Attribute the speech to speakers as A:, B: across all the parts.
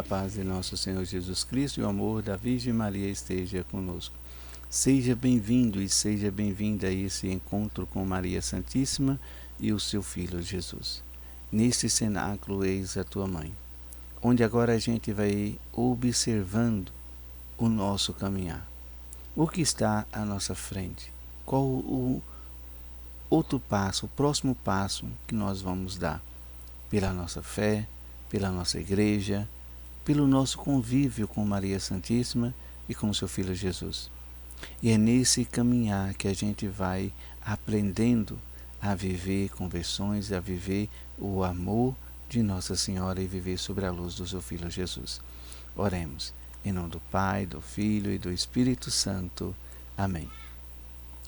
A: paz de nosso Senhor Jesus Cristo e o amor da Virgem Maria esteja conosco. Seja bem-vindo e seja bem-vinda a esse encontro com Maria Santíssima e o seu Filho Jesus. Neste cenáculo, eis a tua mãe, onde agora a gente vai observando o nosso caminhar. O que está à nossa frente? Qual o outro passo, o próximo passo que nós vamos dar? Pela nossa fé, pela nossa igreja, pelo nosso convívio com Maria Santíssima e com seu Filho Jesus. E é nesse caminhar que a gente vai aprendendo a viver conversões, a viver o amor de Nossa Senhora e viver sobre a luz do seu Filho Jesus. Oremos. Em nome do Pai, do Filho e do Espírito Santo. Amém.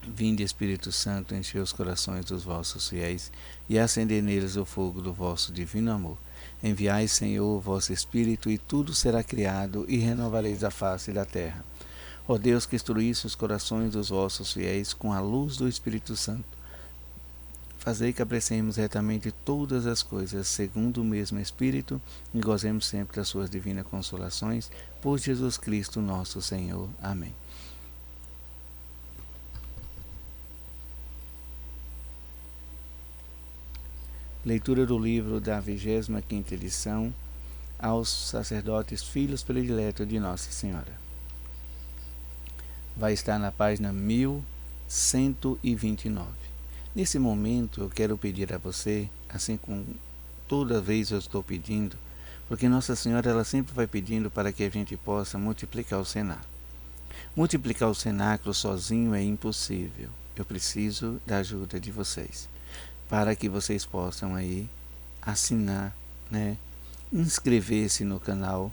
A: Vinde, Espírito Santo, encher os corações dos vossos fiéis e acender neles o fogo do vosso divino amor. Enviai, Senhor, o vosso Espírito, e tudo será criado, e renovareis a face da terra. Ó Deus, que instruísse os corações dos vossos fiéis com a luz do Espírito Santo, fazei que apreciemos retamente todas as coisas, segundo o mesmo Espírito, e gozemos sempre das suas divinas consolações, por Jesus Cristo nosso Senhor. Amém. Leitura do livro da 25ª edição aos sacerdotes filhos prediletos de Nossa Senhora. Vai estar na página 1129. Nesse momento eu quero pedir a você, assim como toda vez eu estou pedindo, porque Nossa Senhora ela sempre vai pedindo para que a gente possa multiplicar o cenáculo. Multiplicar o cenáculo sozinho é impossível. Eu preciso da ajuda de vocês, para que vocês possam aí assinar, inscrever-se no canal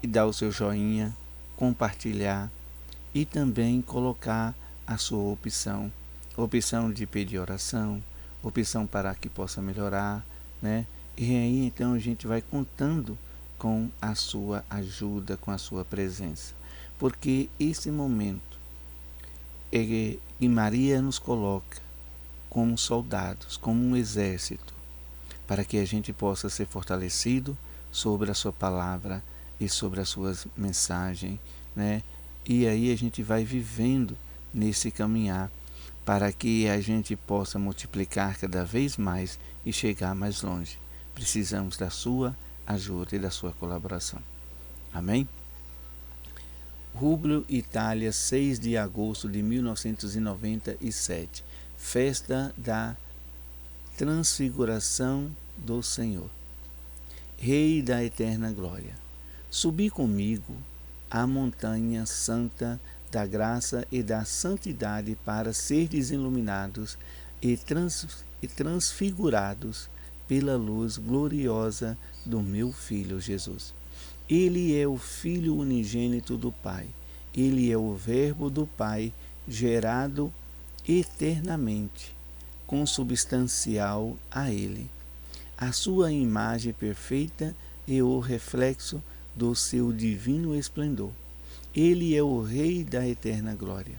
A: e dar o seu joinha, compartilhar e também colocar a sua opção de pedir oração, opção para que possa melhorar, E aí então a gente vai contando com a sua ajuda, com a sua presença, porque esse momento é que Maria nos coloca como soldados, como um exército, para que a gente possa ser fortalecido sobre a sua palavra e sobre as suas mensagens, E aí a gente vai vivendo nesse caminhar, para que a gente possa multiplicar cada vez mais e chegar mais longe. Precisamos da sua ajuda e da sua colaboração. Amém? Rublo, Itália, 6 de agosto de 1997. Festa da Transfiguração do Senhor. Rei da eterna glória, subi comigo à montanha santa da graça e da santidade para serdes iluminados e transfigurados pela luz gloriosa do meu Filho Jesus. Ele é o Filho unigênito do Pai. Ele é o Verbo do Pai, gerado eternamente, consubstancial a Ele. A sua imagem perfeita é o reflexo do seu divino esplendor. Ele é o Rei da eterna glória.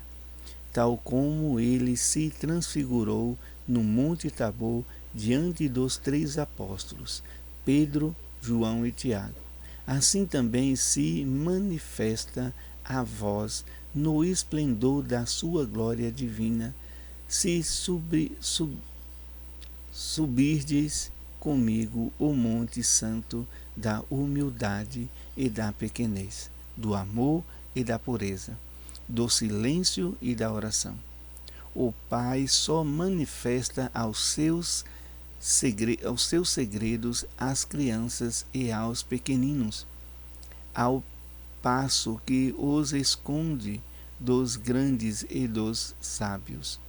A: Tal como ele se transfigurou no Monte Tabor diante dos 3 apóstolos, Pedro, João e Tiago, assim também se manifesta a vós no esplendor da sua glória divina, se subirdes comigo o monte santo da humildade e da pequenez, do amor e da pureza, do silêncio e da oração. O Pai só manifesta aos seus segredos às crianças e aos pequeninos, ao passo que os esconde dos grandes e dos sábios.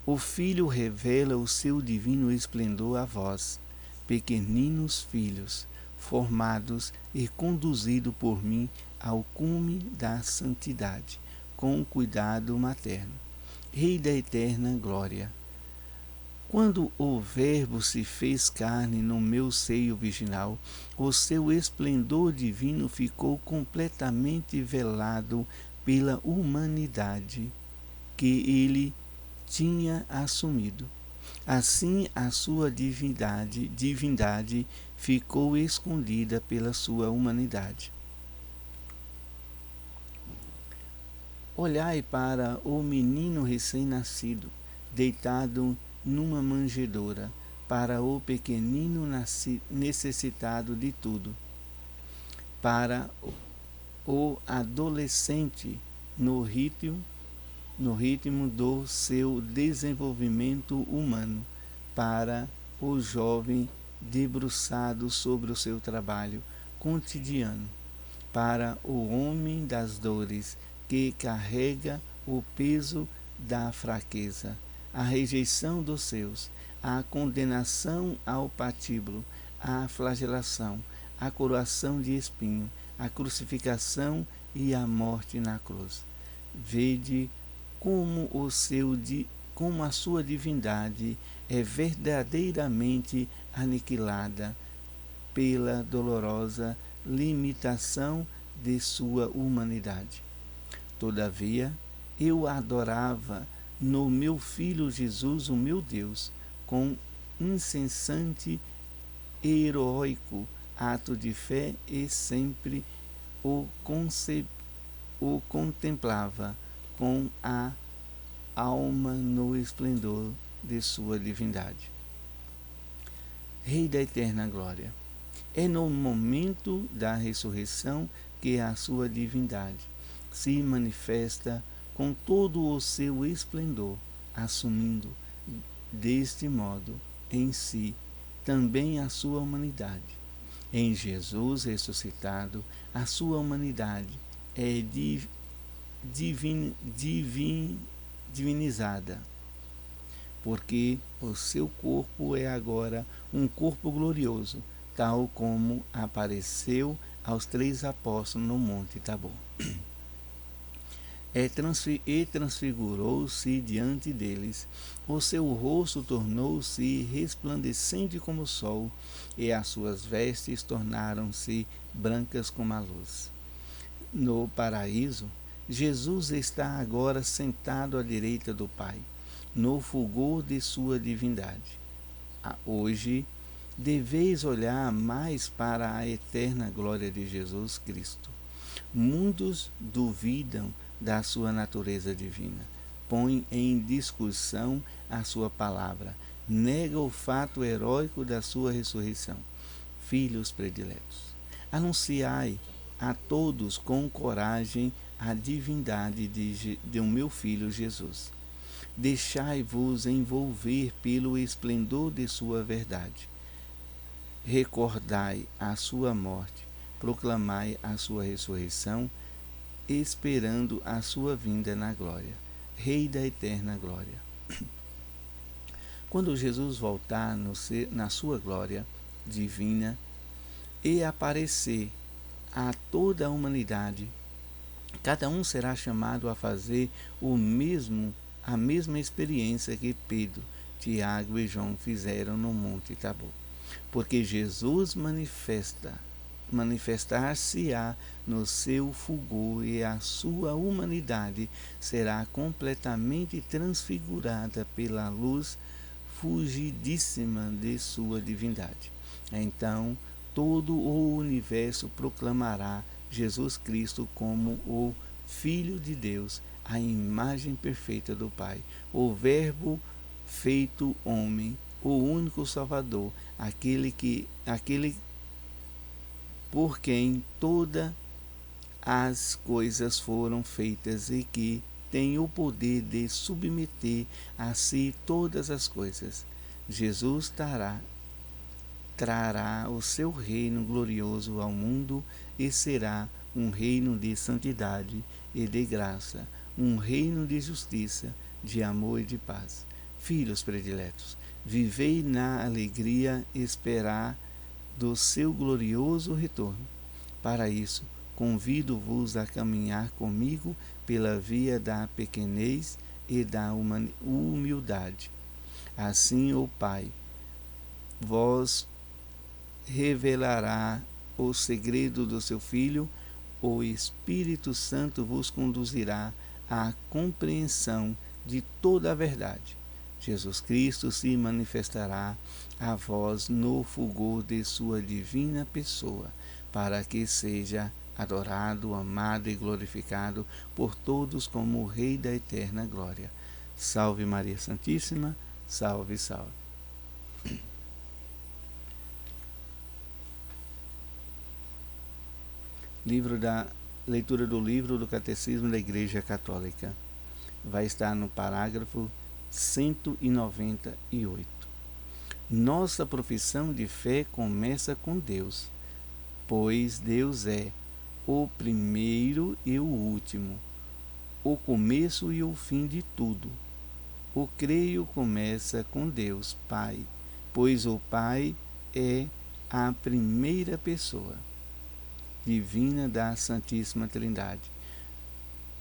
A: O Filho revela o seu divino esplendor a vós, pequeninos filhos, formados e conduzidos por mim ao cume da santidade, com cuidado materno. Rei da eterna glória, quando o Verbo se fez carne no meu seio virginal, o seu esplendor divino ficou completamente velado pela humanidade que ele tinha assumido. Assim, a sua divindade ficou escondida pela sua humanidade. Olhai para o menino recém-nascido, deitado numa manjedoura, para o pequenino necessitado de tudo, para o adolescente no ritmo do seu desenvolvimento humano, para o jovem debruçado sobre o seu trabalho cotidiano, para o homem das dores que carrega o peso da fraqueza, a rejeição dos seus, a condenação ao patíbulo, a flagelação, a coroação de espinho, a crucificação e a morte na cruz. Vede como a sua divindade é verdadeiramente aniquilada pela dolorosa limitação de sua humanidade. Todavia, eu adorava no meu Filho Jesus o meu Deus, com incessante e heroico ato de fé, e sempre o contemplava com a alma no esplendor de sua divindade. Rei da eterna glória, é no momento da ressurreição que a sua divindade se manifesta com todo o seu esplendor, assumindo deste modo em si também a sua humanidade. Em Jesus ressuscitado, a sua humanidade é divinizada, porque o seu corpo é agora um corpo glorioso, tal como apareceu aos 3 apóstolos no Monte Tabor. E transfigurou-se diante deles, o seu rosto tornou-se resplandecente como o sol, e as suas vestes tornaram-se brancas como a luz. No paraíso, Jesus está agora sentado à direita do Pai, no fulgor de sua divindade. Hoje, deveis olhar mais para a eterna glória de Jesus Cristo. Muitos duvidam da sua natureza divina, põe em discussão a sua palavra, nega o fato heróico da sua ressurreição. Filhos prediletos, anunciai a todos com coragem a divindade de um meu Filho Jesus. Deixai-vos envolver pelo esplendor de sua verdade. Recordai a sua morte, proclamai a sua ressurreição, esperando a sua vinda na glória. Rei da eterna glória. Quando Jesus voltar na sua glória divina e aparecer a toda a humanidade, cada um será chamado a fazer a mesma experiência que Pedro, Tiago e João fizeram no Monte Tabor. Porque Jesus manifestar-se-á no seu fulgor, e a sua humanidade será completamente transfigurada pela luz fulgidíssima de sua divindade. Então, todo o universo proclamará Jesus Cristo como o Filho de Deus, a imagem perfeita do Pai, o Verbo feito homem, o único Salvador, aquele por quem todas as coisas foram feitas e que tem o poder de submeter a si todas as coisas. Jesus trará o seu reino glorioso ao mundo, e será um reino de santidade e de graça, um reino de justiça, de amor e de paz. Filhos prediletos, vivei na alegria esperar do seu glorioso retorno. Para isso, convido-vos a caminhar comigo pela via da pequenez e da humildade. Assim o Pai vos revelará o segredo do seu Filho, o Espírito Santo vos conduzirá à compreensão de toda a verdade. Jesus Cristo se manifestará a vós no fulgor de sua divina pessoa, para que seja adorado, amado e glorificado por todos como o Rei da eterna glória. Salve Maria Santíssima, salve, salve. Leitura do livro do Catecismo da Igreja Católica. Vai estar no parágrafo 198. Nossa profissão de fé começa com Deus, pois Deus é o primeiro e o último, o começo e o fim de tudo. O creio começa com Deus, Pai, pois o Pai é a primeira pessoa divina da Santíssima Trindade.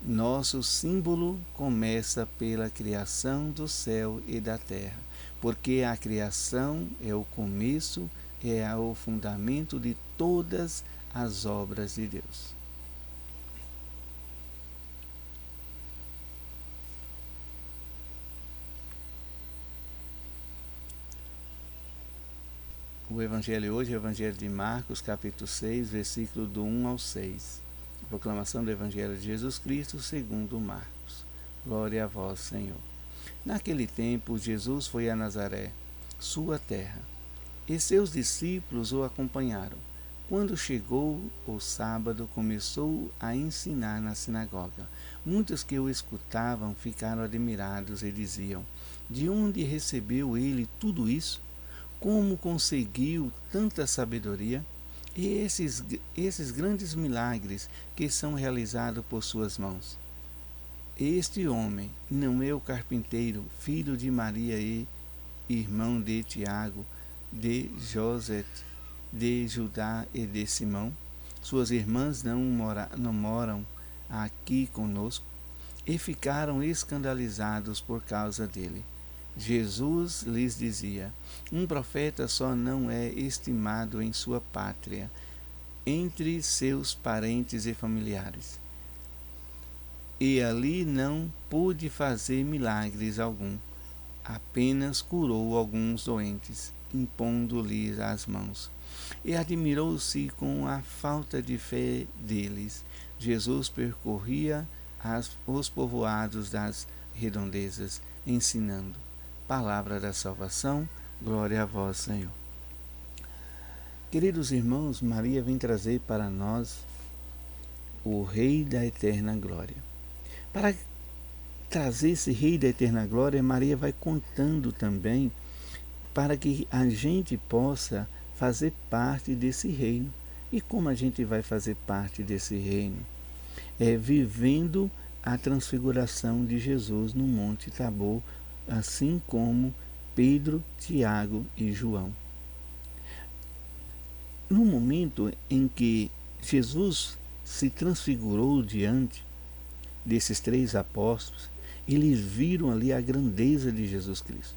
A: Nosso símbolo começa pela criação do céu e da terra, porque a criação é o começo, é o fundamento de todas as obras de Deus. O Evangelho hoje é o Evangelho de Marcos, capítulo 6, versículo do 1 ao 6. Proclamação do Evangelho de Jesus Cristo segundo Marcos. Glória a vós, Senhor. Naquele tempo, Jesus foi a Nazaré, sua terra, e seus discípulos o acompanharam. Quando chegou o sábado, começou a ensinar na sinagoga. Muitos que o escutavam ficaram admirados e diziam: de onde recebeu ele tudo isso? Como conseguiu tanta sabedoria? E esses grandes milagres que são realizados por suas mãos? Este homem não é o carpinteiro, filho de Maria e irmão de Tiago, de José, de Judá e de Simão? Suas irmãs não moram aqui conosco? E ficaram escandalizados por causa dele. Jesus lhes dizia: um profeta só não é estimado em sua pátria, entre seus parentes e familiares. E ali não pôde fazer milagres algum, apenas curou alguns doentes, impondo-lhes as mãos. E admirou-se com a falta de fé deles. Jesus percorria os povoados das redondezas, ensinando. Palavra da salvação, glória a vós, Senhor. Queridos irmãos, Maria vem trazer para nós o Rei da eterna glória. Para trazer esse Rei da eterna glória, Maria vai contando também para que a gente possa fazer parte desse reino. E como a gente vai fazer parte desse reino? É vivendo a transfiguração de Jesus no Monte Tabor, assim como Pedro, Tiago e João. No momento em que Jesus se transfigurou diante desses 3 apóstolos, eles viram ali a grandeza de Jesus Cristo.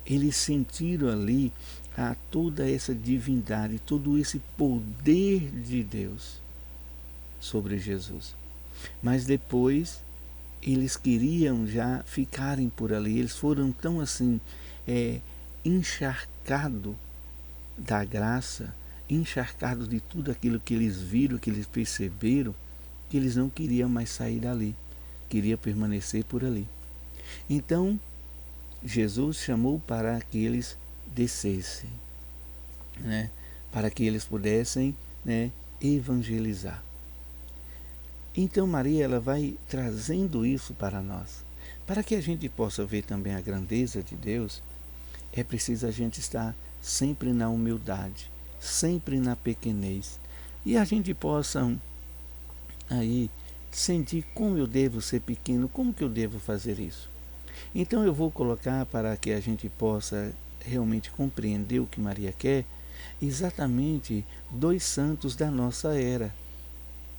A: Eles sentiram ali toda essa divindade, todo esse poder de Deus sobre Jesus. Mas depois eles queriam já ficarem por ali. Eles foram tão assim encharcados da graça, encharcados de tudo aquilo que eles viram, que eles perceberam, que eles não queriam mais sair dali, queriam permanecer por ali. Então Jesus chamou para que eles descessem, para que eles pudessem evangelizar. Então Maria ela vai trazendo isso para nós. Para que a gente possa ver também a grandeza de Deus, é preciso a gente estar sempre na humildade, sempre na pequenez. E a gente possa aí sentir como eu devo ser pequeno, como que eu devo fazer isso. Então eu vou colocar para que a gente possa realmente compreender o que Maria quer, exatamente 2 santos da nossa era,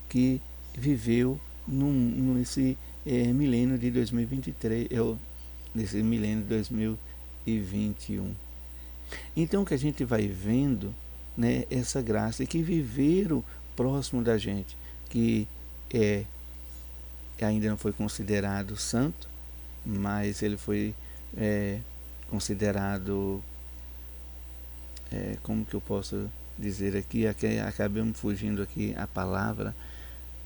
A: que viveu nesse milênio de 2023, nesse milênio de 2021. Então que a gente vai vendo essa graça e que viveram próximo da gente, que ainda não foi considerado santo, mas ele foi considerado, como que eu posso dizer aqui, acabamos fugindo aqui a palavra,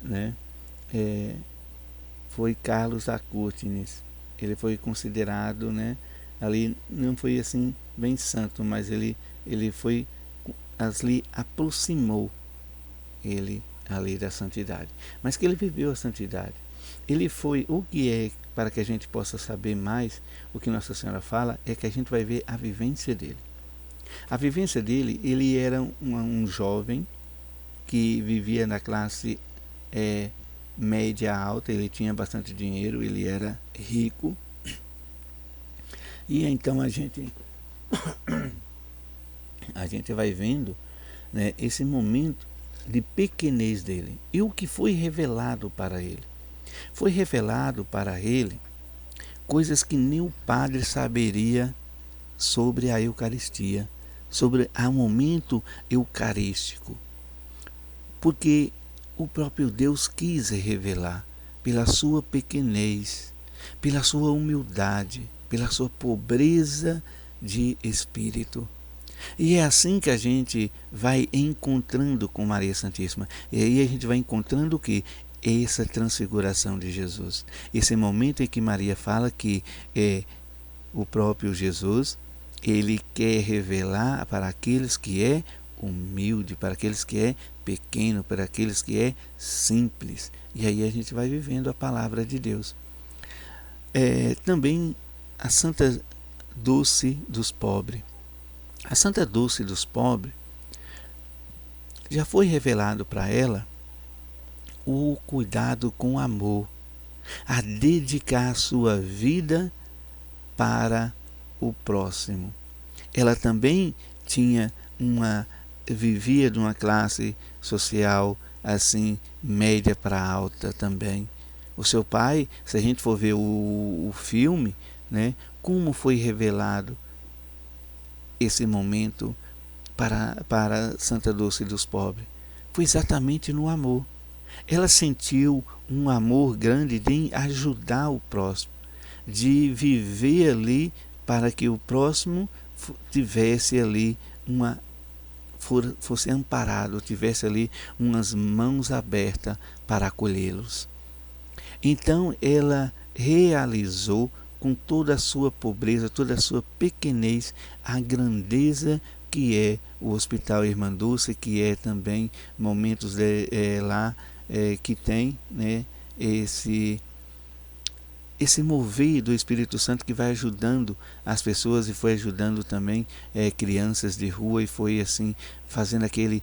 A: né? Foi Carlos Acutis. Ele foi considerado, né? Ali não foi assim bem santo, mas ele foi ali, aproximou ele ali da santidade, mas que ele viveu a santidade. Ele foi o que é, para que a gente possa saber mais o que Nossa Senhora fala, é que a gente vai ver a vivência dele. A vivência dele, ele era um jovem que vivia na classe média alta, ele tinha bastante dinheiro, ele era rico. E então a gente vai vendo, né, esse momento de pequenez dele e o que foi revelado para ele. Foi revelado para ele coisas que nem o padre saberia sobre a Eucaristia, sobre o momento eucarístico, porque o próprio Deus quis revelar pela sua pequenez, pela sua humildade, pela sua pobreza de espírito. E é assim que a gente vai encontrando com Maria Santíssima. E aí a gente vai encontrando o que? Essa transfiguração de Jesus. Esse momento em que Maria fala que o próprio Jesus, ele quer revelar para aqueles que é humilde, para aqueles que é pequeno, para aqueles que é simples. E aí a gente vai vivendo a palavra de Deus. Também a Santa Dulce dos Pobres. A Santa Dulce dos Pobres, já foi revelado para ela o cuidado com amor, a dedicar a sua vida para o próximo. Ela também vivia de uma classe social assim, média para alta também. O seu pai, se a gente for ver o filme, né, como foi revelado esse momento para Santa Dulce dos Pobres? Foi exatamente no amor. Ela sentiu um amor grande de ajudar o próximo, de viver ali para que o próximo tivesse ali fosse amparado, tivesse ali umas mãos abertas para acolhê-los. Então ela realizou com toda a sua pobreza, toda a sua pequenez, a grandeza que é o Hospital Irmã Dulce, que é também momentos lá que tem, né, esse mover do Espírito Santo que vai ajudando as pessoas e foi ajudando também crianças de rua e foi assim fazendo aquele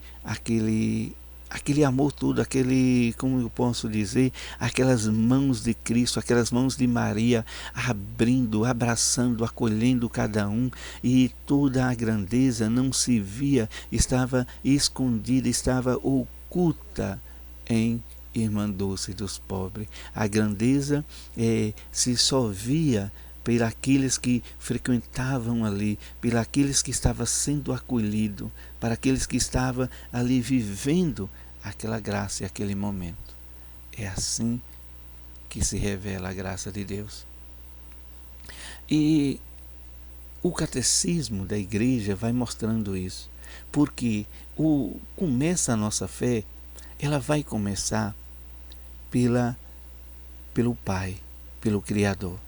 A: amor todo, como eu posso dizer, aquelas mãos de Cristo, aquelas mãos de Maria abrindo, abraçando, acolhendo cada um, e toda a grandeza não se via, estava escondida, estava oculta em Irmã Dulce dos Pobres. A grandeza se só via pelos aqueles que frequentavam ali, pelos aqueles que estavam sendo acolhidos, para aqueles que estavam ali vivendo aquela graça e aquele momento. É assim que se revela a graça de Deus. E o catecismo da igreja vai mostrando isso, porque começa a nossa fé, ela vai começar pelo Pai, pelo Criador.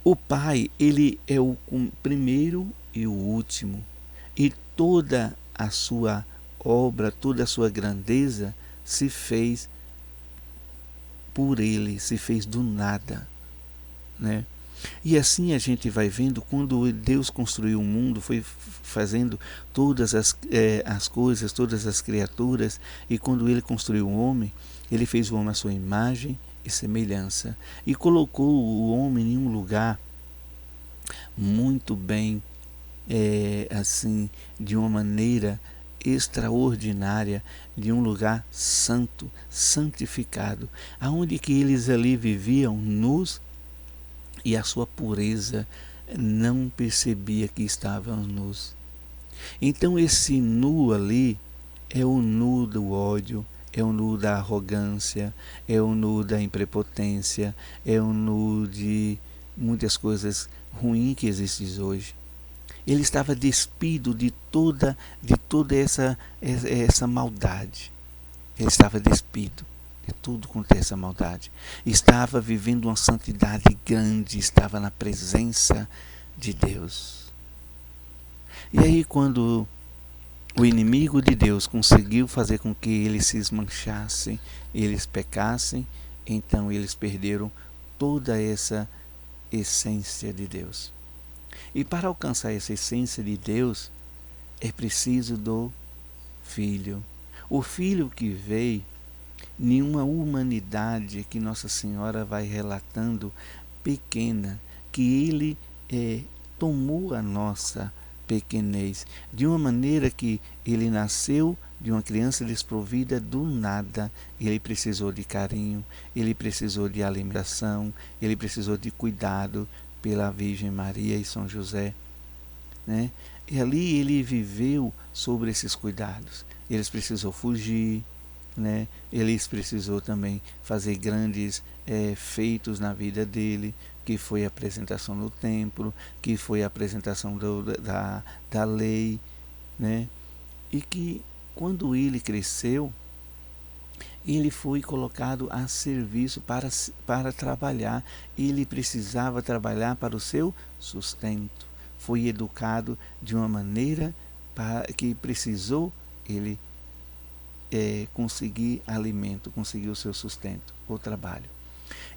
A: O Pai, ele é o primeiro e o último, e toda a sua obra, toda a sua grandeza se fez por ele, se fez do nada, né? E assim a gente vai vendo, quando Deus construiu o mundo, foi fazendo todas as coisas, todas as criaturas, e quando ele construiu o homem, ele fez o homem à sua imagem e semelhança, e colocou o homem em um lugar muito bem, assim, de uma maneira extraordinária, de um lugar santo, santificado, aonde que eles ali viviam nus, e a sua pureza não percebia que estavam nus. Então esse nu ali é o nu do ódio, é o nu da arrogância, é o nu da imprepotência, é o nu muitas coisas ruins que existem hoje. Ele estava despido de toda essa maldade. Ele estava despido de tudo quanto é essa maldade. Estava vivendo uma santidade grande, estava na presença de Deus. E aí, quando o inimigo de Deus conseguiu fazer com que eles se esmanchassem, eles pecassem, então eles perderam toda essa essência de Deus. E para alcançar essa essência de Deus, é preciso do Filho. O Filho que veio em uma humanidade que Nossa Senhora vai relatando pequena, que Ele tomou a nossa pequenez, de uma maneira que Ele nasceu de uma criança desprovida do nada. Ele precisou de carinho, Ele precisou de alimentação, Ele precisou de cuidado pela Virgem Maria e São José, né? E ali Ele viveu sobre esses cuidados. Eles precisou fugir, né? Eles precisou também fazer grandes feitos na vida dele, que foi a apresentação no templo, que foi a apresentação da lei, né? E que quando ele cresceu, ele foi colocado a serviço para trabalhar. Ele precisava trabalhar para o seu sustento. Foi educado de uma maneira que precisou ele conseguir alimento, conseguir o seu sustento, o trabalho.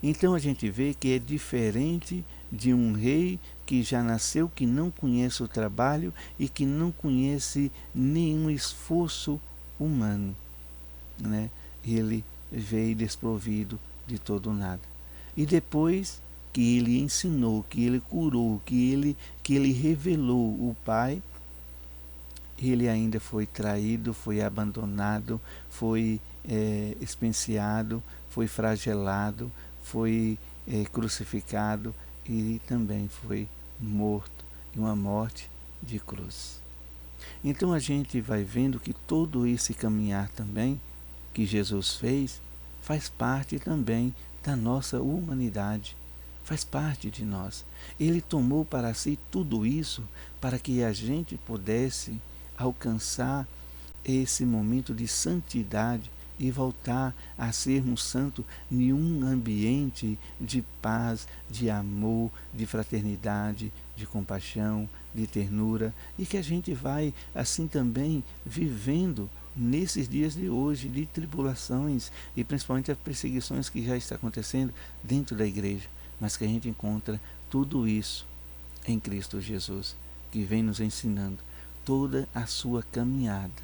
A: Então a gente vê que é diferente de um rei que já nasceu, que não conhece o trabalho e que não conhece nenhum esforço humano, né? Ele veio desprovido de todo nada. E depois que ele ensinou, que ele curou, que ele revelou o Pai, ele ainda foi traído, foi abandonado, foi espenciado, foi flagelado, foi crucificado e também foi morto, em uma morte de cruz. Então a gente vai vendo que todo esse caminhar também que Jesus fez faz parte também da nossa humanidade, faz parte de nós. Ele tomou para si tudo isso para que a gente pudesse alcançar esse momento de santidade e voltar a sermos santos em um ambiente de paz, de amor, de fraternidade, de compaixão, de ternura, e que a gente vai assim também vivendo nesses dias de hoje de tribulações e principalmente as perseguições que já está acontecendo dentro da igreja, mas que a gente encontra tudo isso em Cristo Jesus, que vem nos ensinando. Toda a sua caminhada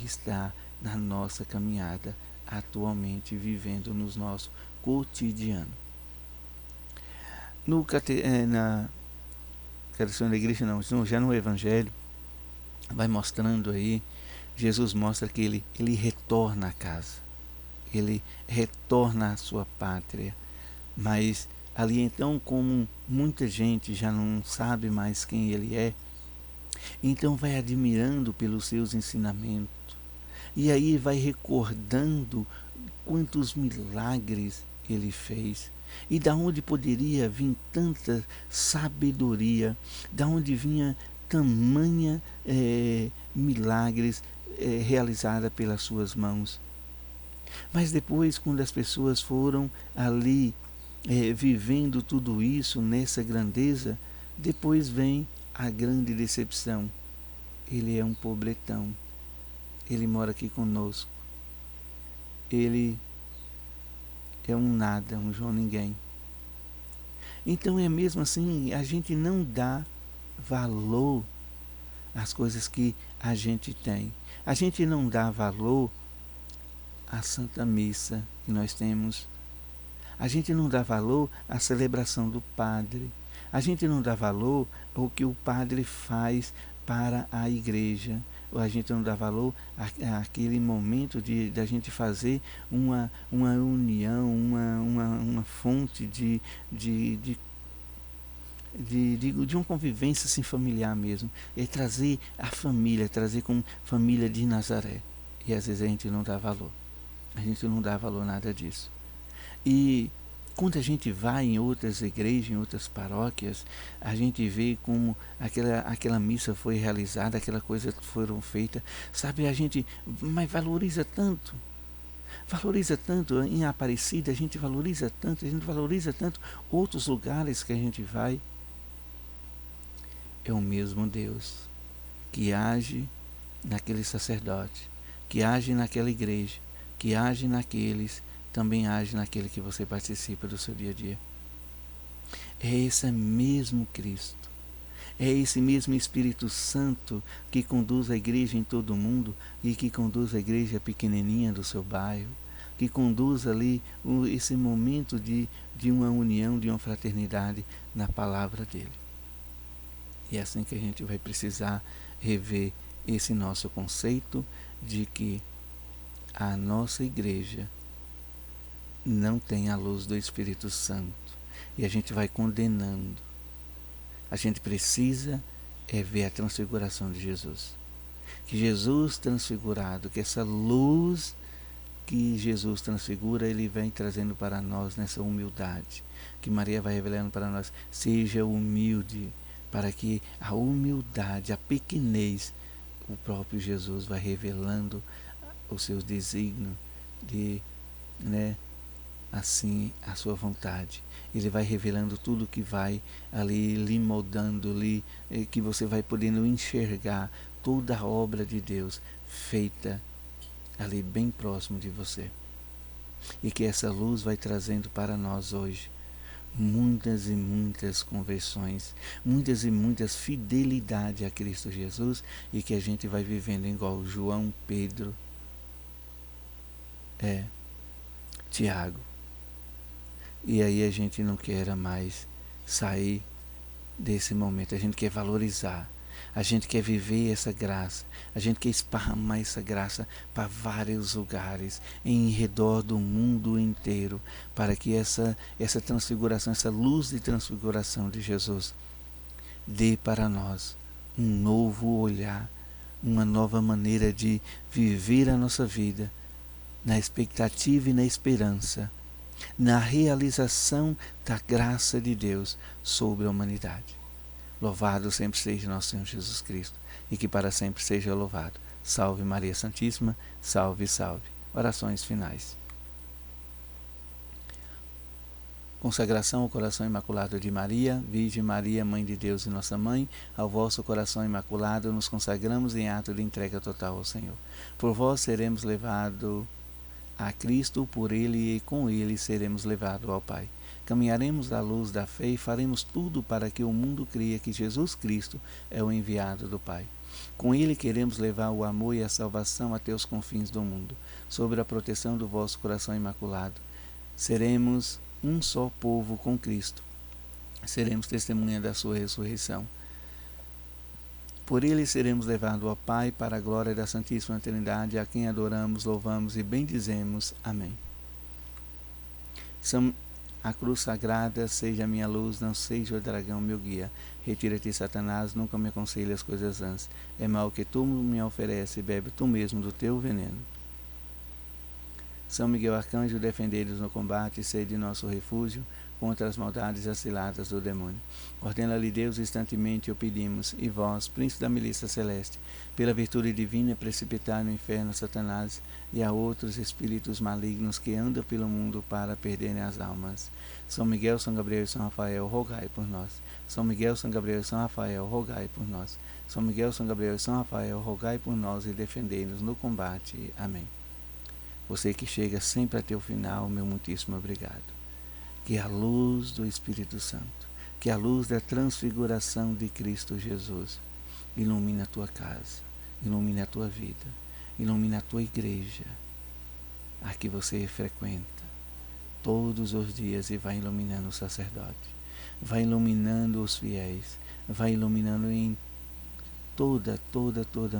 A: está na nossa caminhada atualmente, vivendo no nosso cotidiano. Na Catecismo da Igreja, não, já no Evangelho, vai mostrando aí, Jesus mostra que ele retorna à casa, ele retorna à sua pátria, mas ali então, como muita gente já não sabe mais quem ele é, então vai admirando pelos seus ensinamentos, e aí vai recordando quantos milagres ele fez, e da onde poderia vir tanta sabedoria, da onde vinha tamanha milagres realizada pelas suas mãos. Mas depois, quando as pessoas foram ali vivendo tudo isso nessa grandeza, depois vem a grande decepção. Ele é um pobretão, ele mora aqui conosco, ele é um nada, um João Ninguém. Então é mesmo assim, a gente não dá valor às coisas que a gente tem. A gente não dá valor à Santa Missa que nós temos. A gente não dá valor à celebração do Padre. A gente não dá valor ao que o Padre faz para a igreja. Ou a gente não dá valor àquele momento de a gente fazer uma união, uma fonte de uma convivência assim, familiar mesmo. É trazer a família, trazer como família de Nazaré. E às vezes a gente não dá valor. A gente não dá valor a nada disso. E Quando a gente vai em outras igrejas, em outras paróquias, a gente vê como aquela missa foi realizada, aquela coisa foram feita, sabe, a gente mas valoriza tanto em Aparecida, a gente valoriza tanto outros lugares que a gente vai. É o mesmo Deus que age naquele sacerdote, que age naquela igreja, que age naqueles, também age naquele que você participa do seu dia a dia. É esse mesmo Cristo, é esse mesmo Espírito Santo que conduz a igreja em todo o mundo e que conduz a igreja pequenininha do seu bairro, que conduz ali esse momento de uma união, de uma fraternidade na palavra dele. E é assim que a gente vai precisar rever esse nosso conceito de que a nossa igreja não tem a luz do Espírito Santo. E a gente vai condenando. A gente precisa ver a transfiguração de Jesus. Que Jesus transfigurado, que essa luz que Jesus transfigura, ele vem trazendo para nós nessa humildade. Que Maria vai revelando para nós. Seja humilde, para que a humildade, a pequenez, o próprio Jesus vai revelando os seus desígnios de, assim, a sua vontade. Ele vai revelando tudo que vai ali lhe moldando, que você vai podendo enxergar toda a obra de Deus feita ali bem próximo de você. E que essa luz vai trazendo para nós hoje muitas e muitas conversões, muitas e muitas fidelidade a Cristo Jesus, e que a gente vai vivendo igual João, Pedro, Tiago. E aí a gente não quer mais sair desse momento, a gente quer valorizar, a gente quer viver essa graça, a gente quer esparramar essa graça para vários lugares, em redor do mundo inteiro, para que essa transfiguração, essa luz de transfiguração de Jesus dê para nós um novo olhar, uma nova maneira de viver a nossa vida, na expectativa e na esperança, na realização da graça de Deus sobre a humanidade. Louvado sempre seja nosso Senhor Jesus Cristo, e que para sempre seja louvado. Salve Maria Santíssima, salve, salve. Orações finais. Consagração ao coração imaculado de Maria, Virgem Maria, Mãe de Deus e nossa Mãe, ao vosso coração imaculado nos consagramos em ato de entrega total ao Senhor. Por vós seremos levados a Cristo, por ele e com ele seremos levados ao Pai. Caminharemos à luz da fé e faremos tudo para que o mundo creia que Jesus Cristo é o enviado do Pai. Com ele queremos levar o amor e a salvação até os confins do mundo, sob a proteção do vosso coração imaculado. Seremos um só povo com Cristo. Seremos testemunha da sua ressurreição. Por ele seremos levados ao Pai, para a glória da Santíssima Trindade, a quem adoramos, louvamos e bendizemos. Amém. A cruz sagrada seja a minha luz, não seja o dragão meu guia. Retira-te, Satanás, nunca me aconselhe as coisas vãs. É mal que tu me oferece, bebe tu mesmo do teu veneno. São Miguel Arcanjo, defendei-nos no combate, sede nosso refúgio contra as maldades e as ciladas do demônio. Ordena-lhe Deus, instantemente o pedimos, e vós, príncipe da milícia celeste, pela virtude divina, precipitai no inferno Satanás e a outros espíritos malignos que andam pelo mundo para perderem as almas. São Miguel, São Gabriel e São Rafael, rogai por nós. São Miguel, São Gabriel e São Rafael, rogai por nós. São Miguel, São Gabriel e São Rafael, rogai por nós e defendei-nos no combate. Amém. Você que chega sempre até o final, meu muitíssimo obrigado. Que a luz do Espírito Santo, que a luz da transfiguração de Cristo Jesus ilumine a tua casa, ilumine a tua vida, ilumine a tua igreja, a que você frequenta todos os dias, e vai iluminando o sacerdote, vai iluminando os fiéis, vai iluminando em toda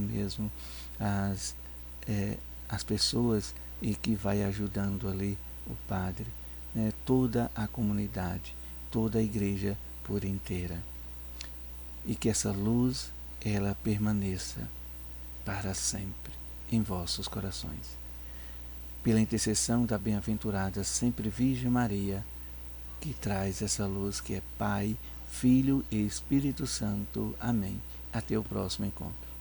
A: mesmo as pessoas, e que vai ajudando ali o padre, toda a comunidade, toda a igreja por inteira. E que essa luz, ela permaneça para sempre em vossos corações. Pela intercessão da bem-aventurada sempre Virgem Maria, que traz essa luz que é Pai, Filho e Espírito Santo. Amém. Até o próximo encontro.